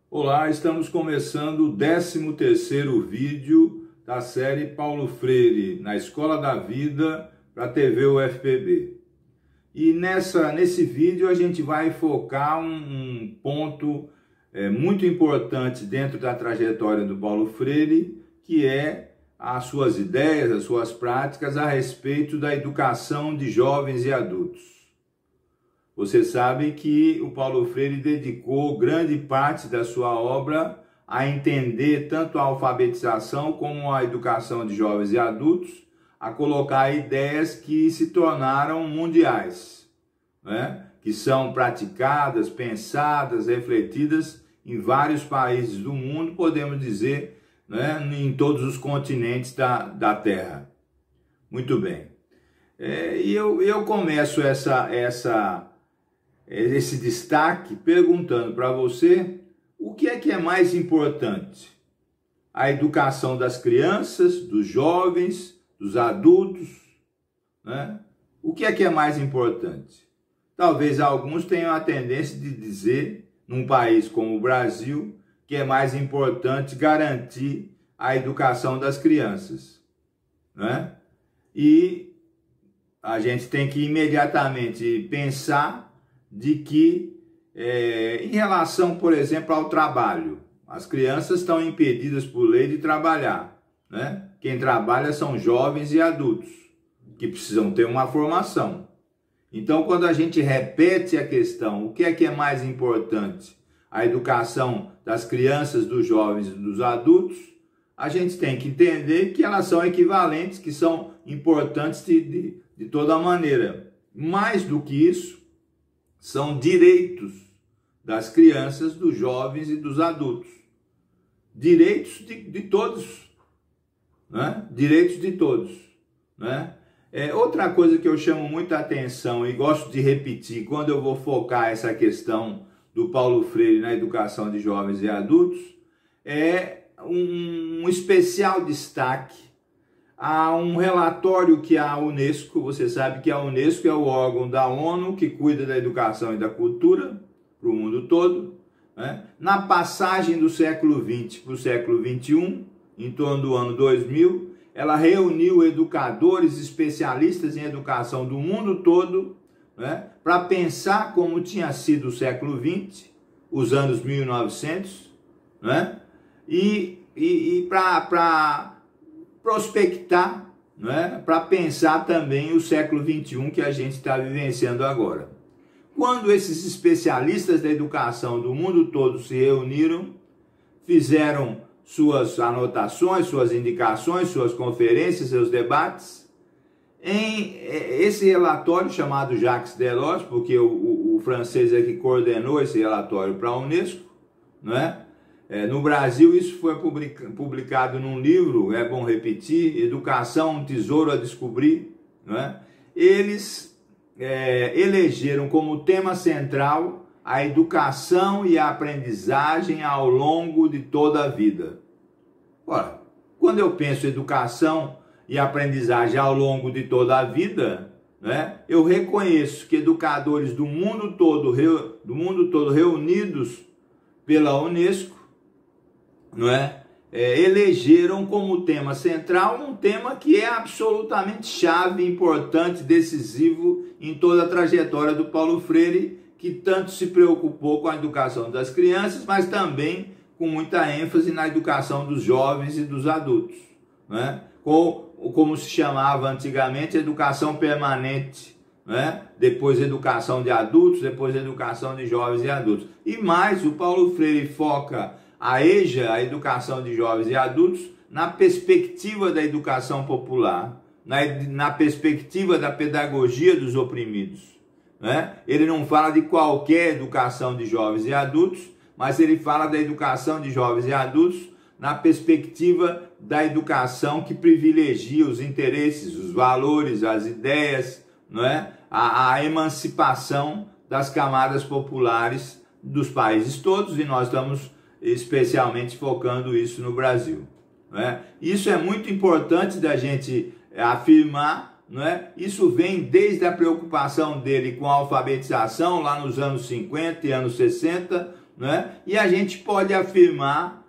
Olá, estamos começando o 13º vídeo da série Paulo Freire na Escola da Vida para a TV UFPB. E nesse vídeo a gente vai focar um ponto muito importante dentro da trajetória do Paulo Freire, que é as suas ideias, as suas práticas a respeito da educação de jovens e adultos. Vocês sabem que o Paulo Freire dedicou grande parte da sua obra a entender tanto a alfabetização como a educação de jovens e adultos, a colocar ideias que se tornaram mundiais, né? Que são praticadas, pensadas, refletidas em vários países do mundo, podemos dizer, né? Em todos os continentes da Terra. Muito bem. E eu começo esse destaque perguntando para você o que é mais importante? A educação das crianças, dos jovens, dos adultos, né? O que é mais importante? Talvez alguns tenham a tendência de dizer, num país como o Brasil, que é mais importante garantir a educação das crianças, né? E a gente tem que imediatamente pensar de que, em relação, por exemplo, ao trabalho, as crianças estão impedidas por lei de trabalhar, né? Quem trabalha são jovens e adultos, que precisam ter uma formação. Então, quando a gente repete a questão, o que é mais importante? A educação das crianças, dos jovens e dos adultos, a gente tem que entender que elas são equivalentes, que são importantes de toda maneira. Mais do que isso, são direitos das crianças, dos jovens e dos adultos. Direitos de todos, né? Direitos de todos, né? Outra coisa que eu chamo muita atenção e gosto de repetir quando eu vou focar essa questão do Paulo Freire na educação de jovens e adultos é um especial destaque a um relatório que a Unesco, você sabe que a Unesco é o órgão da ONU que cuida da educação e da cultura para o mundo todo, né? Na passagem do século XX para o século XXI, em torno do ano 2000, ela reuniu educadores especialistas em educação do mundo todo, né? Para pensar como tinha sido o século XX, os anos 1900, né? E para prospectar, né? Para pensar também o século XXI que a gente está vivenciando agora. Quando esses especialistas da educação do mundo todo se reuniram, fizeram suas anotações, suas indicações, suas conferências, seus debates, em esse relatório chamado Jacques Delors, porque o francês é que coordenou esse relatório para a Unesco, né? No Brasil isso foi publicado num livro, é bom repetir, Educação, um Tesouro a Descobrir, né? Eles elegeram como tema central a educação e a aprendizagem ao longo de toda a vida. Ora, quando eu penso em educação e aprendizagem ao longo de toda a vida, né, eu reconheço que educadores do mundo todo reunidos pela Unesco, não é? Elegeram como tema central um tema que é absolutamente chave, importante, decisivo em toda a trajetória do Paulo Freire, que tanto se preocupou com a educação das crianças, mas também com muita ênfase na educação dos jovens e dos adultos, né? Como se chamava antigamente, educação permanente, né? Depois educação de adultos, depois educação de jovens e adultos. E mais, o Paulo Freire foca a EJA, a educação de jovens e adultos, na perspectiva da educação popular, na perspectiva da pedagogia dos oprimidos, né? Ele não fala de qualquer educação de jovens e adultos, mas ele fala da educação de jovens e adultos na perspectiva da educação que privilegia os interesses, os valores, as ideias, não é? A emancipação das camadas populares dos países todos, e nós estamos especialmente focando isso no Brasil, não é? Isso é muito importante da gente afirmar, não é? Isso vem desde a preocupação dele com a alfabetização lá nos anos 50 e anos 60, não é? E a gente pode afirmar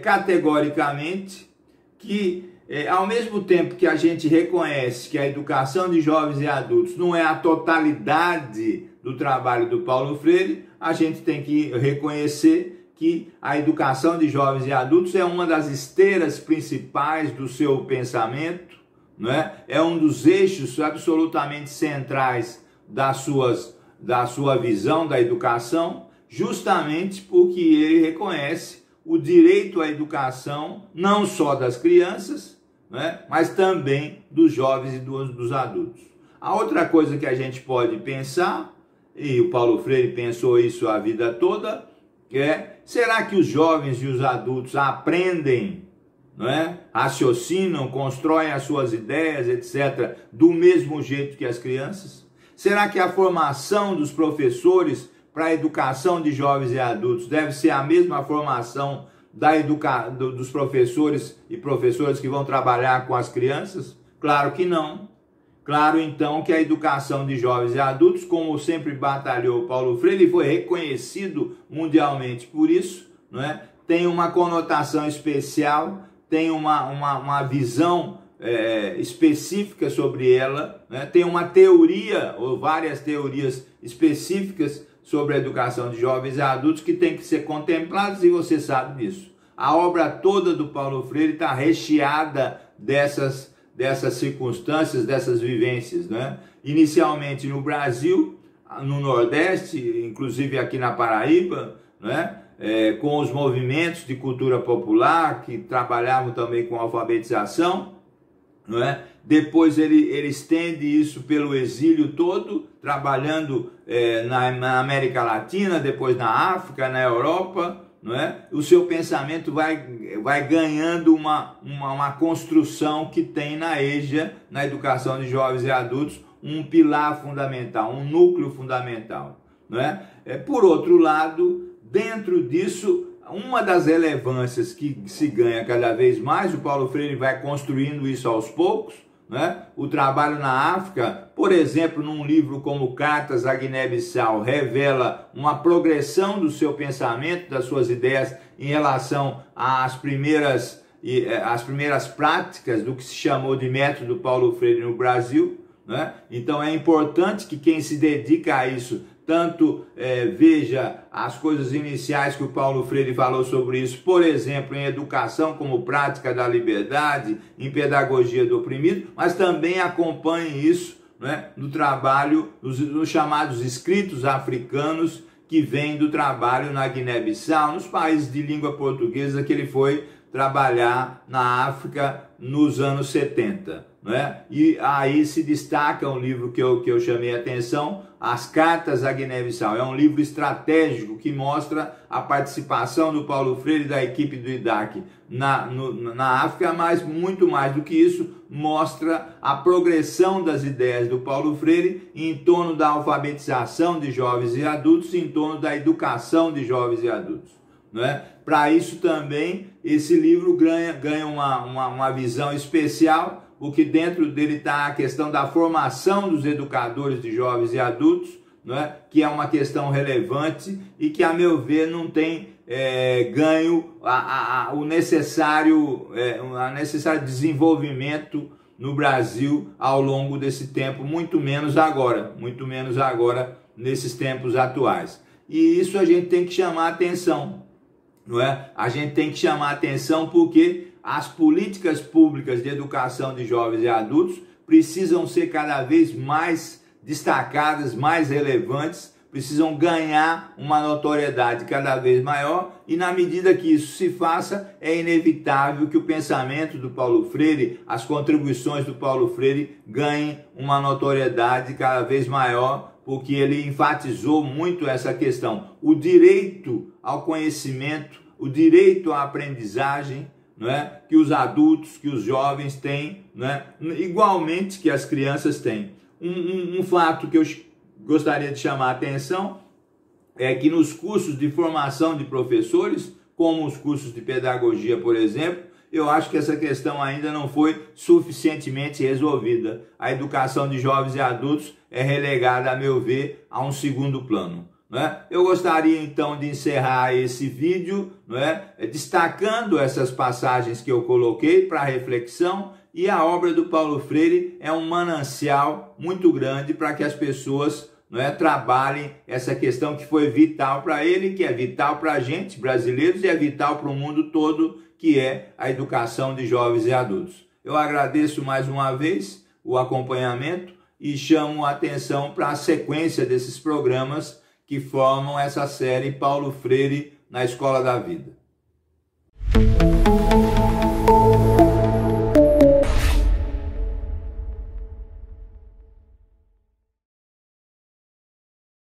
categoricamente que ao mesmo tempo que a gente reconhece que a educação de jovens e adultos não é a totalidade do trabalho do Paulo Freire, a gente tem que reconhecer que a educação de jovens e adultos é uma das esteiras principais do seu pensamento, não é? É um dos eixos absolutamente centrais da sua visão da educação, justamente porque ele reconhece o direito à educação não só das crianças, né, mas também dos jovens e dos adultos. A outra coisa que a gente pode pensar, e o Paulo Freire pensou isso a vida toda, será que os jovens e os adultos aprendem, não é? Raciocinam, constroem as suas ideias, etc., do mesmo jeito que as crianças? Será que a formação dos professores para a educação de jovens e adultos deve ser a mesma formação dos professores e professoras que vão trabalhar com as crianças? Claro que não. Claro, então, que a educação de jovens e adultos, como sempre batalhou Paulo Freire, foi reconhecido mundialmente por isso, não é? Tem uma conotação especial, tem uma visão específica sobre ela, né? Tem uma teoria, ou várias teorias específicas sobre a educação de jovens e adultos que tem que ser contempladas, e você sabe disso. A obra toda do Paulo Freire está recheada dessas circunstâncias, dessas vivências, né? Inicialmente no Brasil, no Nordeste, inclusive aqui na Paraíba, né? Com os movimentos de cultura popular que trabalhavam também com alfabetização, não é? Depois ele estende isso pelo exílio todo, trabalhando na América Latina, depois na África, na Europa, não é? O seu pensamento vai ganhando uma construção que tem na EJA, na educação de jovens e adultos, um pilar fundamental, um núcleo fundamental, não é? Por outro lado, dentro disso, uma das relevâncias que se ganha cada vez mais, o Paulo Freire vai construindo isso aos poucos, né? O trabalho na África, por exemplo, num livro como Cartas à Guiné-Bissau, revela uma progressão do seu pensamento, das suas ideias em relação às primeiras práticas do que se chamou de método Paulo Freire no Brasil, né? Então é importante que quem se dedica a isso tanto veja as coisas iniciais que o Paulo Freire falou sobre isso, por exemplo, em educação como prática da liberdade, em pedagogia do oprimido, mas também acompanhe isso, né, no trabalho, nos chamados escritos africanos, que vem do trabalho na Guiné-Bissau, nos países de língua portuguesa que ele foi trabalhar na África nos anos 70. Né? E aí se destaca um livro que eu chamei a atenção, As Cartas à Guiné-Bissau. É um livro estratégico que mostra a participação do Paulo Freire e da equipe do IDAC na África, mas muito mais do que isso, mostra a progressão das ideias do Paulo Freire em torno da alfabetização de jovens e adultos, em torno da educação de jovens e adultos. Né? Para isso também, esse livro ganha uma visão especial, porque dentro dele está a questão da formação dos educadores de jovens e adultos, né? Que é uma questão relevante e que, a meu ver, não tem ganho o necessário desenvolvimento no Brasil ao longo desse tempo, muito menos agora nesses tempos atuais. E isso a gente tem que chamar a atenção, não é? A gente tem que chamar a atenção porque as políticas públicas de educação de jovens e adultos precisam ser cada vez mais destacadas, mais relevantes, precisam ganhar uma notoriedade cada vez maior, e na medida que isso se faça, é inevitável que o pensamento do Paulo Freire, as contribuições do Paulo Freire ganhem uma notoriedade cada vez maior, porque ele enfatizou muito essa questão, o direito ao conhecimento, o direito à aprendizagem, não é? Que os adultos, que os jovens têm, não é? Igualmente que as crianças têm. Um fato que eu gostaria de chamar a atenção é que nos cursos de formação de professores, como os cursos de pedagogia, por exemplo, eu acho que essa questão ainda não foi suficientemente resolvida. A educação de jovens e adultos é relegada, a meu ver, a um segundo plano. Não é? Eu gostaria então de encerrar esse vídeo, não é? Destacando essas passagens que eu coloquei para reflexão, e a obra do Paulo Freire é um manancial muito grande para que as pessoas, não é, trabalhem essa questão que foi vital para ele, que é vital para a gente, brasileiros, e é vital para o mundo todo, que é a educação de jovens e adultos. Eu agradeço mais uma vez o acompanhamento e chamo a atenção para a sequência desses programas que formam essa série Paulo Freire na Escola da Vida.